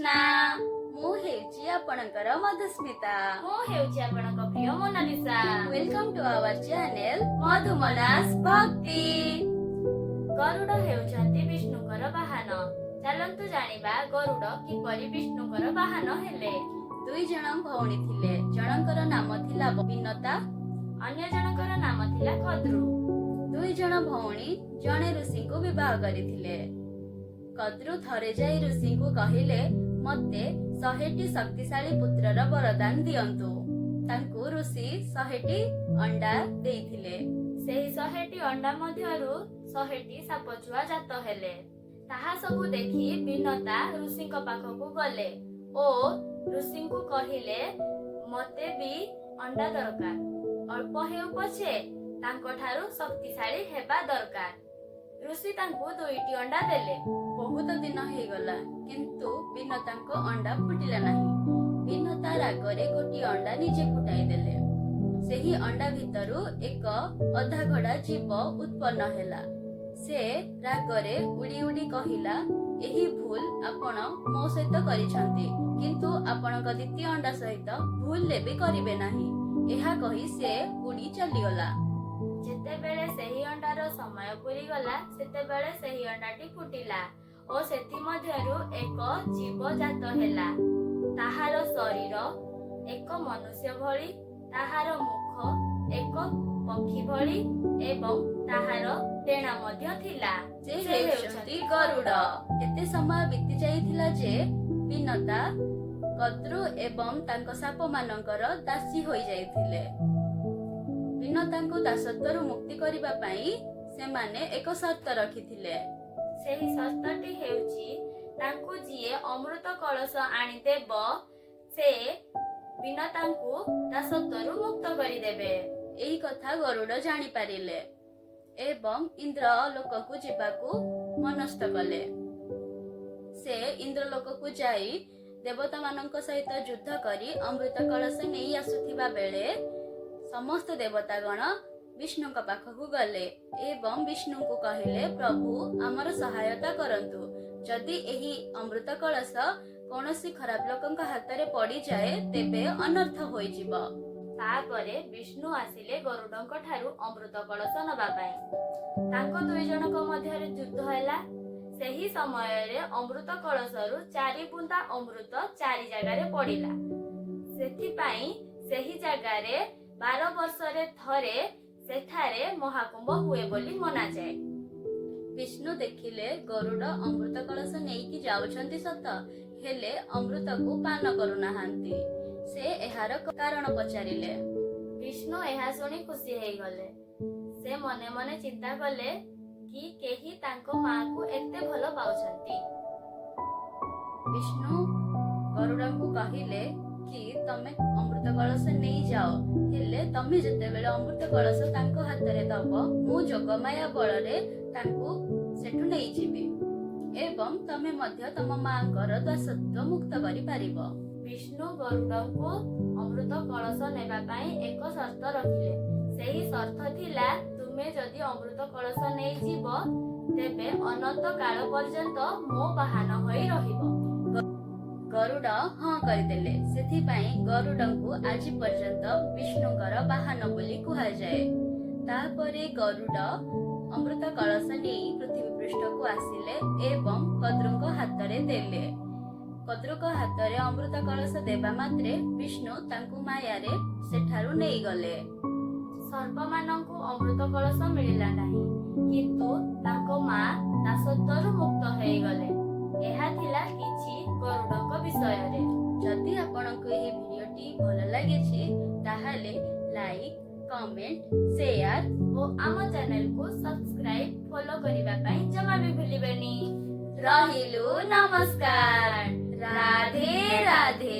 कृष्णा ମୁଁ ହେଉଛି ଆପଣଙ୍କର ମଧୁସ୍ମିତା। ମୁଁ ହେଉଛି ଆପଣଙ୍କ ପ୍ରିୟ Monalisa. Welcome to our channel Madhumanas Bhakti. Garuda ହେଉଛନ୍ତି ବିଷ୍ଣୁଙ୍କର ବାହନ। ଚାଲନ୍ତୁ ଜାଣିବା ଗରୁଡ କିପରି ବିଷ୍ଣୁଙ୍କର ବାହନ ହେଲେ। ଦୁଇ ଜଣ ଭଉଣୀ ଥିଲେ। ଜଣଙ୍କର ନାମ ଥିଲା ବିନତା, ଅନ୍ୟ ଜଣଙ୍କର ନାମ ଥିଲା କଦ୍ରୁ। ଦୁଇ ଜଣ ଭଉଣୀ ଜଣେ ଋଷିଙ୍କୁ ବିବାହ କରିଥିଲେ। କଦ୍ରୁ ଥରେ ଯାଇ ଋଷିଙ୍କୁ କହିଲେ, ମତେ 100ଟି ଶକ୍ତିଶାଳୀ ପୁତ୍ରର ବରଦାନ ଦିଅନ୍ତୁ। ତାଙ୍କୁ ଋଷି 100ଟି ଅଣ୍ଡା ଦେଇଥିଲେ। ସେହି 100ଟି ଅଣ୍ଡା ମଧ୍ୟରୁ 100ଟି ସାପଛୁଆ ଜାତ ହେଲେ। ତାହା ସବୁ ଦେଖି ବିନତା ଋଷିଙ୍କ ପାଖକୁ ଗଲେ ଓ ଋଷିଙ୍କୁ କହିଲେ, ମତେ ବି ଅଣ୍ଡା ଦରକାର। ଅଳ୍ପ ହେଉ ପଛେ ତାଙ୍କଠାରୁ ଶକ୍ତିଶାଳୀ ହେବା ଦରକାର। ଋଷି ତାଙ୍କୁ 2ଟି ଅଣ୍ଡା ଦେଲେ। ବହୁତ ଦିନ ହେଇଗଲା, କିନ୍ତୁ ବିନତାଙ୍କ ଅଣ୍ଡା ଫୁଟିଲା ନାହିଁ। ବିନତା ରାଗରେ ଗୋଟିଏ ଅଣ୍ଡା ନିଜେ ଫୁଟାଇ ଦେଲେ। ସେହି ଅଣ୍ଡା ଭିତରୁ ଏକ ଅଧାଗଢା ଜୀବ ଉତ୍ପନ୍ନ ହେଲା। ସେ ରାଗରେ ଉଡ଼ି ଉଡ଼ି କହିଲା, ଏହି ଭୁଲ ଆପଣ ମୋ ସହିତ କରିଛନ୍ତି, କିନ୍ତୁ ଆପଣଙ୍କ ଦ୍ୱିତୀୟ ଅଣ୍ଡା ସହିତ ଭୁଲରେ ବି କରିବେ ନାହିଁ। ଏହା କହି ସେ ଉଡ଼ି ଚାଲିଗଲା। ଯେତେବେଳେ ସେହି ଅଣ୍ଡାର ସମୟ ପୂରିଗଲା, ସେତେବେଳେ ସେହି ଅଣ୍ଡାଟି ଫୁଟିଲା ଓ ସେଥିମଧ୍ୟରୁ ଏକ ଜୀବ ଜାତ ହେଲା। ତାହାର ଶରୀର ଏକ ମନୁଷ୍ୟ ଭଳି, ତାହାର ମୁଖ ଏକ ପକ୍ଷୀ ଭଳି ଏବଂ ତାହାର ଡେଣା ମଧ୍ୟ ଥିଲା। ସେ ହେଉଛନ୍ତି ଗରୁଡ। ଏତେ ସମୟ ବିତି ଯାଇଥିଲା ଯେ ବିନତା କଦ୍ରୁ ଏବଂ ତାଙ୍କ ସାପମାନଙ୍କର ଦାସୀ ହୋଇଯାଇଥିଲେ। ବିନତାଙ୍କୁ ଦାସତ୍ୱରୁ ମୁକ୍ତି କରିବା ପାଇଁ ସେମାନେ ଏକ ସର୍ତ୍ତ ରଖିଥିଲେ। ସେହି ସର୍ତ୍ତଟି ହେଉଛି, ତାଙ୍କୁ ଯିଏ ଅମୃତ କଳସ ଆଣିଦେବ, ସେ ବିନତାଙ୍କୁ ଦାସତ୍ୱରୁ ମୁକ୍ତ କରିଦେବେ। ଏହି କଥା ଗରୁଡ ଜାଣିପାରିଲେ ଏବଂ ଇନ୍ଦ୍ର ଲୋକକୁ ଯିବାକୁ ମନସ୍ଥ କଲେ। ସେ ଇନ୍ଦ୍ର ଲୋକକୁ ଯାଇ ଦେବତାମାନଙ୍କ ସହିତ ଯୁଦ୍ଧ କରି ଅମୃତ କଳସ ନେଇ ଆସୁଥିବା ବେଳେ ସମସ୍ତ ଦେବତାଗଣ ବିଷ୍ଣୁଙ୍କ ପାଖକୁ ଗଲେ ଏବଂ ବିଷ୍ଣୁଙ୍କୁ କହିଲେ, ପ୍ରଭୁ ଆମର ସହାୟତା କରନ୍ତୁ। ଯଦି ଏହି ଅମୃତ କଳସ କୌଣସି ଖରାପ ଲୋକଙ୍କ ହାତରେ ପଡ଼ିଯାଏ, ତେବେ ଅନର୍ଥ ହୋଇଯିବ। ତାପରେ ବିଷ୍ଣୁ ଆସିଲେ ଗରୁଡଙ୍କ ଠାରୁ ଅମୃତ କଳସ ନେବା ପାଇଁ। ତାଙ୍କ 2 ଜଣଙ୍କ ମଧ୍ୟରେ ଯୁଦ୍ଧ ହେଲା। ସେହି ସମୟରେ ଅମୃତ କଳସରୁ 4 ବୁନ୍ଦା ଅମୃତ 4 ଜାଗାରେ ପଡ଼ିଲା। ସେଥିପାଇଁ ସେହି ଜାଗାରେ 12 ବର୍ଷରେ ଥରେ ସେଠାରେ ମହାକୁମ୍ଭ ହୁଏ ବୋଲି ମନାଯାଏ। ବିଷ୍ଣୁ ଦେଖିଲେ ଗରୁଡ ଅମୃତ କଳସ ନେଇକି ଯାଉଛନ୍ତି ସତ, ହେଲେ ଅମୃତକୁ ପାନ କରୁନାହାନ୍ତି। ସେ ଏହାର କାରଣ ପଚାରିଲେ। ବିଷ୍ଣୁ ଏହା ଶୁଣି ଖୁସି ହେଇଗଲେ। ସେ ମନେ ମନେ ଚିନ୍ତା କଲେ କି କେହି ତାଙ୍କ ମାଙ୍କୁ ଏତେ ଭଲ ପାଉଛନ୍ତି। ବିଷ୍ଣୁ ଗରୁଡଙ୍କୁ କହିଲେ କି ତମେ ଅମୃତ କଳସ ନେଇଯାଅ, ହେଲେ ତମେ ଯେତେବେଳେ ଅମୃତ କଳସ ତାଙ୍କ ହାତରେ ଦବ, ମୁଁ ଯୋଗମାୟା ବଳରେ ତାଙ୍କୁ ସେଠୁ ନେଇଯିବି ଏବଂ ତମେ ମଧ୍ୟ ତମ ମାଙ୍କର ଦାସତ୍ୱ ମୁକ୍ତ କରିପାରିବ। ବିଷ୍ଣୁ ଗରୁଡଙ୍କୁ ଅମୃତ କଳସ ନେବା ପାଇଁ ଏକ ସର୍ତ୍ତ ରଖିଲେ। ସେହି ସର୍ତ୍ତ ଥିଲା, ତୁମେ ଯଦି ଅମୃତ କଳସ ନେଇଯିବ, ତେବେ ଅନନ୍ତ କାଳ ପର୍ଯ୍ୟନ୍ତ ମୋ ବାହନ ହୋଇ ରହିବ। ଗରୁଡ ହଁ କରିଦେଲେ। ସେଥିପାଇଁ ଗରୁଡଙ୍କୁ ଆଜି ପର୍ଯ୍ୟନ୍ତ ବିଷ୍ଣୁଙ୍କର ବାହନ ବୋଲି କୁହାଯାଏ। ତାପରେ ଗରୁଡ ଅମୃତ କଳସ ନେଇ ପୃଥିବୀ ପୃଷ୍ଠକୁ ଆସିଲେ ଏବଂ କଦ୍ରୁଙ୍କ ହାତରେ ଦେଲେ। କଦ୍ରୁଙ୍କ ହାତରେ ଅମୃତ କଳସ ଦେବା ମାତ୍ରେ ବିଷ୍ଣୁ ତାଙ୍କୁ ମାୟାରେ ସେଠାରୁ ନେଇଗଲେ। ସର୍ପମାନଙ୍କୁ ଅମୃତ କଳସ ମିଳିଲା ନାହିଁ, କିନ୍ତୁ ତାଙ୍କ ମା ଦାସତ୍ୱରୁ ମୁକ୍ତ ହେଇଗଲେ। ଏହା ଥିଲା କିଛି ଗରୁଡଙ୍କ ବିଷୟରେ। ଯଦି ଆପଣଙ୍କୁ ଏହି ଭିଡିଓଟି ଭଲ ଲାଗିଛି, ତାହେଲେ ଲାଇକ୍, କମେଣ୍ଟ, ସେୟାର ଓ ଆମ ଚ୍ୟାନେଲକୁ ସବସ୍କ୍ରାଇବ, ଫଲୋ କରିବା ପାଇଁ ଜମା ବି ଭୁଲିବେନି। ରହିଲୁ। ନମସ୍କାର। ରାଧେ ରାଧେ।